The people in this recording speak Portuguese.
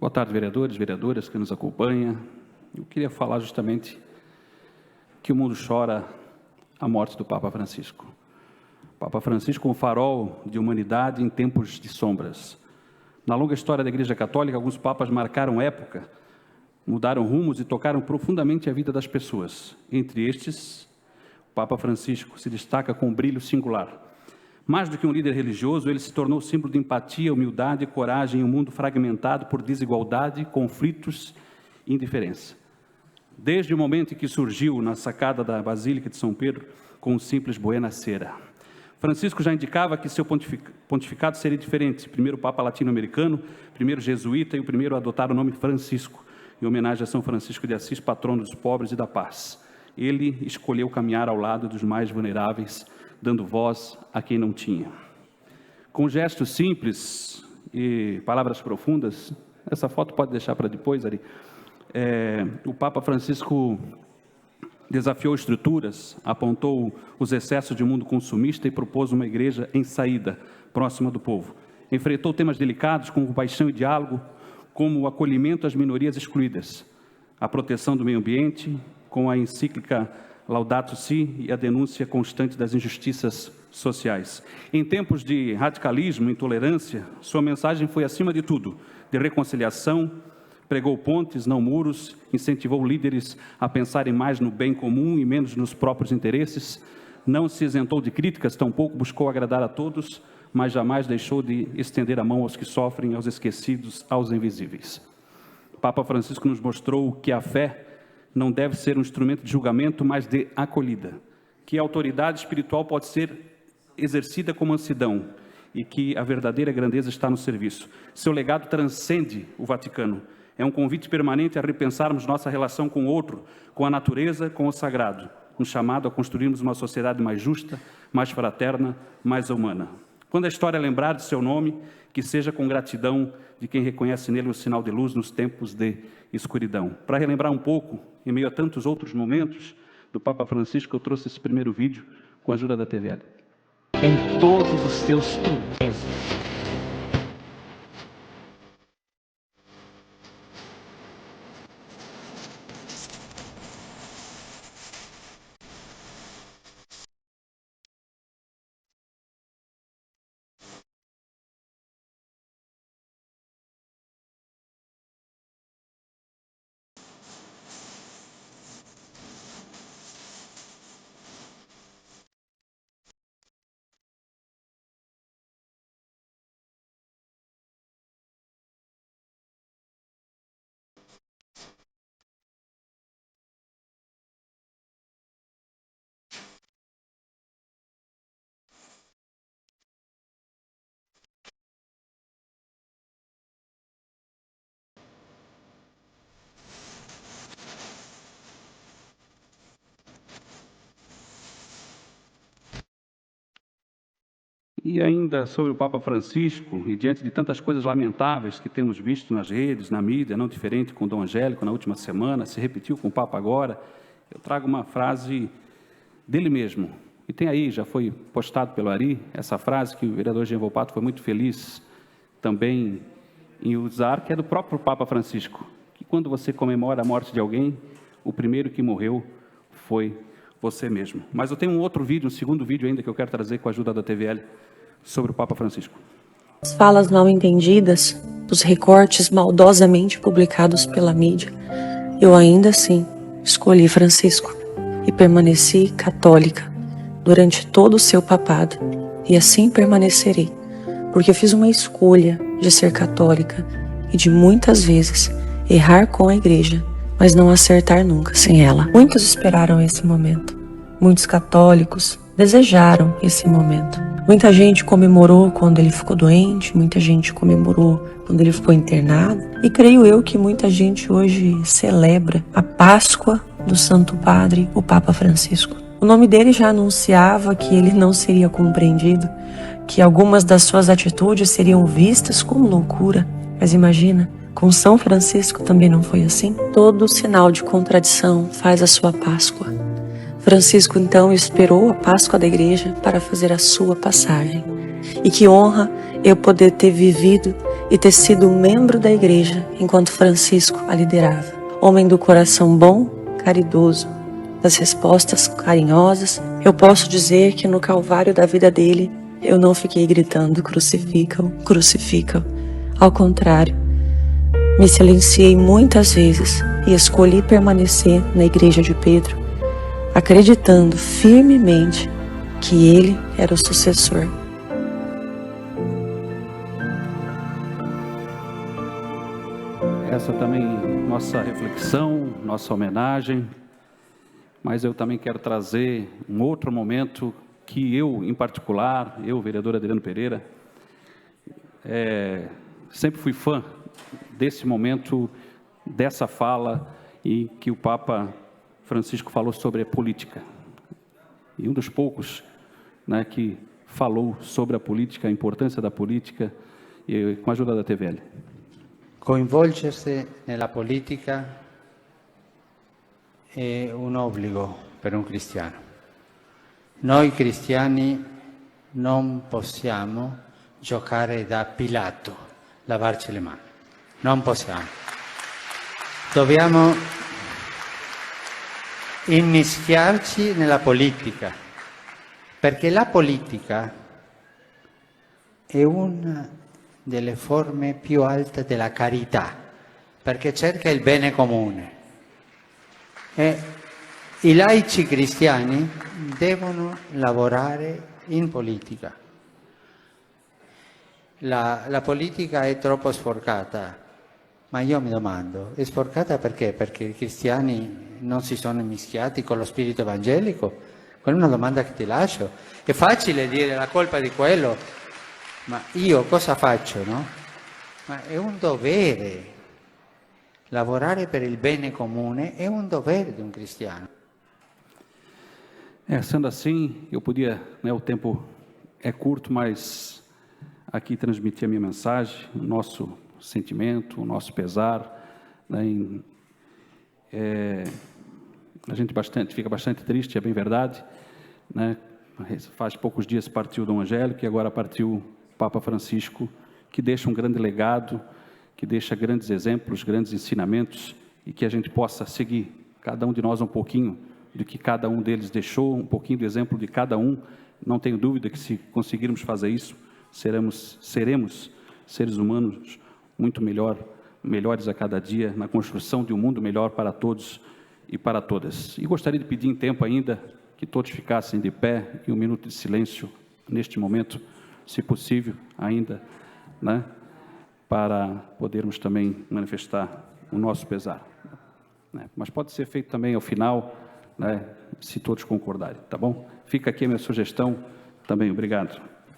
Boa tarde, vereadores, vereadoras que nos acompanham. Eu queria falar justamente que o mundo chora a morte do Papa Francisco. O Papa Francisco, um farol de humanidade em tempos de sombras. Na longa história da Igreja Católica, alguns papas marcaram época, mudaram rumos e tocaram profundamente a vida das pessoas. Entre estes, o Papa Francisco se destaca com um brilho singular. Mais do que um líder religioso, ele se tornou símbolo de empatia, humildade e coragem em um mundo fragmentado por desigualdade, conflitos e indiferença. Desde o momento em que surgiu na sacada da Basílica de São Pedro com um simples Buena Sera, Francisco já indicava que seu pontificado seria diferente. Primeiro Papa latino-americano, primeiro jesuíta e o primeiro a adotar o nome Francisco, em homenagem a São Francisco de Assis, patrono dos pobres e da paz. Ele escolheu caminhar ao lado dos mais vulneráveis, dando voz a quem não tinha. Com gestos simples e palavras profundas, essa foto pode deixar para depois, Ari, o Papa Francisco desafiou estruturas, apontou os excessos de um mundo consumista e propôs uma igreja em saída, próxima do povo. Enfrentou temas delicados como paixão e diálogo, como o acolhimento às minorias excluídas, a proteção do meio ambiente, com a encíclica Laudato Si e a denúncia constante das injustiças sociais. Em tempos de radicalismo e intolerância, sua mensagem foi, acima de tudo, de reconciliação, pregou pontes, não muros, incentivou líderes a pensarem mais no bem comum e menos nos próprios interesses, não se isentou de críticas, tampouco buscou agradar a todos, mas jamais deixou de estender a mão aos que sofrem, aos esquecidos, aos invisíveis. O Papa Francisco nos mostrou que a fé não deve ser um instrumento de julgamento, mas de acolhida, que a autoridade espiritual pode ser exercida com mansidão e que a verdadeira grandeza está no serviço. Seu legado transcende o Vaticano. É um convite permanente a repensarmos nossa relação com o outro, com a natureza, com o sagrado, um chamado a construirmos uma sociedade mais justa, mais fraterna, mais humana. Quando a história lembrar de seu nome, que seja com gratidão de quem reconhece nele um sinal de luz nos tempos de escuridão. Para relembrar um pouco, em meio a tantos outros momentos do Papa Francisco, eu trouxe esse primeiro vídeo com a ajuda da TVL. Em todos os seus problemas. E ainda sobre o Papa Francisco, e diante de tantas coisas lamentáveis que temos visto nas redes, na mídia, não diferente com Dom Angélico na última semana, se repetiu com o Papa agora, eu trago uma frase dele mesmo. E tem aí, já foi postado pelo Ari, essa frase que o vereador Jean Volpato foi muito feliz também em usar, que é do próprio Papa Francisco, que quando você comemora a morte de alguém, o primeiro que morreu foi você mesmo. Mas eu tenho um outro vídeo, um segundo vídeo ainda que eu quero trazer com a ajuda da TVL, sobre o Papa Francisco. As falas mal entendidas, os recortes maldosamente publicados pela mídia, eu ainda assim escolhi Francisco e permaneci católica durante todo o seu papado, e assim permanecerei, porque eu fiz uma escolha de ser católica e de muitas vezes errar com a igreja, mas não acertar nunca sem ela. Muitos esperaram esse momento, muitos católicos desejaram esse momento. Muita gente comemorou quando ele ficou doente, muita gente comemorou quando ele ficou internado, e creio eu que muita gente hoje celebra a Páscoa do Santo Padre, o Papa Francisco. O nome dele já anunciava que ele não seria compreendido, que algumas das suas atitudes seriam vistas como loucura. Mas imagina, com São Francisco também não foi assim? Todo sinal de contradição faz a sua Páscoa. Francisco então esperou a Páscoa da igreja para fazer a sua passagem. E que honra eu poder ter vivido e ter sido membro da igreja enquanto Francisco a liderava. Homem do coração bom, caridoso, das respostas carinhosas, eu posso dizer que no calvário da vida dele, eu não fiquei gritando crucifica-o, crucifica-o. Ao contrário, me silenciei muitas vezes e escolhi permanecer na igreja de Pedro, acreditando firmemente que ele era o sucessor. Essa também nossa reflexão, nossa homenagem, mas eu também quero trazer um outro momento que eu, em particular, eu, vereador Adriano Pereira, sempre fui fã desse momento, dessa fala, e que o Papa Francisco falou sobre a política. E um dos poucos, né, que falou sobre a política, a importância da política, e, com a ajuda da TVL. Coinvolgersi nella politica è un obbligo per un cristiano. Noi cristiani non possiamo giocare da Pilato, lavarci le mani. Non possiamo. Dobbiamo immischiarci nella politica, perché la politica è una delle forme più alte della carità, perché cerca il bene comune. E i laici cristiani devono lavorare in politica. La politica è troppo sporcata, ma io mi domando, è sporcata perché? Perché i cristiani non si sono mischiati con lo spirito evangelico? Quella è una domanda che ti lascio. È facile dire la colpa di quello, ma io cosa faccio, no? Ma è un dovere. Lavorare per il bene comune è un dovere di un cristiano. Sendo assim, eu podia, né, o tempo é curto, mas aqui transmitir a minha mensagem, o nosso sentimento, o nosso pesar, né, a gente fica bastante triste, é bem verdade, né? Faz poucos dias partiu Dom Angélico e agora partiu Papa Francisco, que deixa um grande legado, que deixa grandes exemplos, grandes ensinamentos, e que a gente possa seguir, cada um de nós um pouquinho do que cada um deles deixou, um pouquinho do exemplo de cada um. Não tenho dúvida que, se conseguirmos fazer isso, seremos seres humanos muito melhores a cada dia, na construção de um mundo melhor para todos e para todas. E gostaria de pedir em tempo ainda que todos ficassem de pé e um minuto de silêncio neste momento, se possível ainda, né, para podermos também manifestar o nosso pesar. Né? Mas pode ser feito também ao final, né, se todos concordarem, tá bom? Fica aqui a minha sugestão também. Obrigado.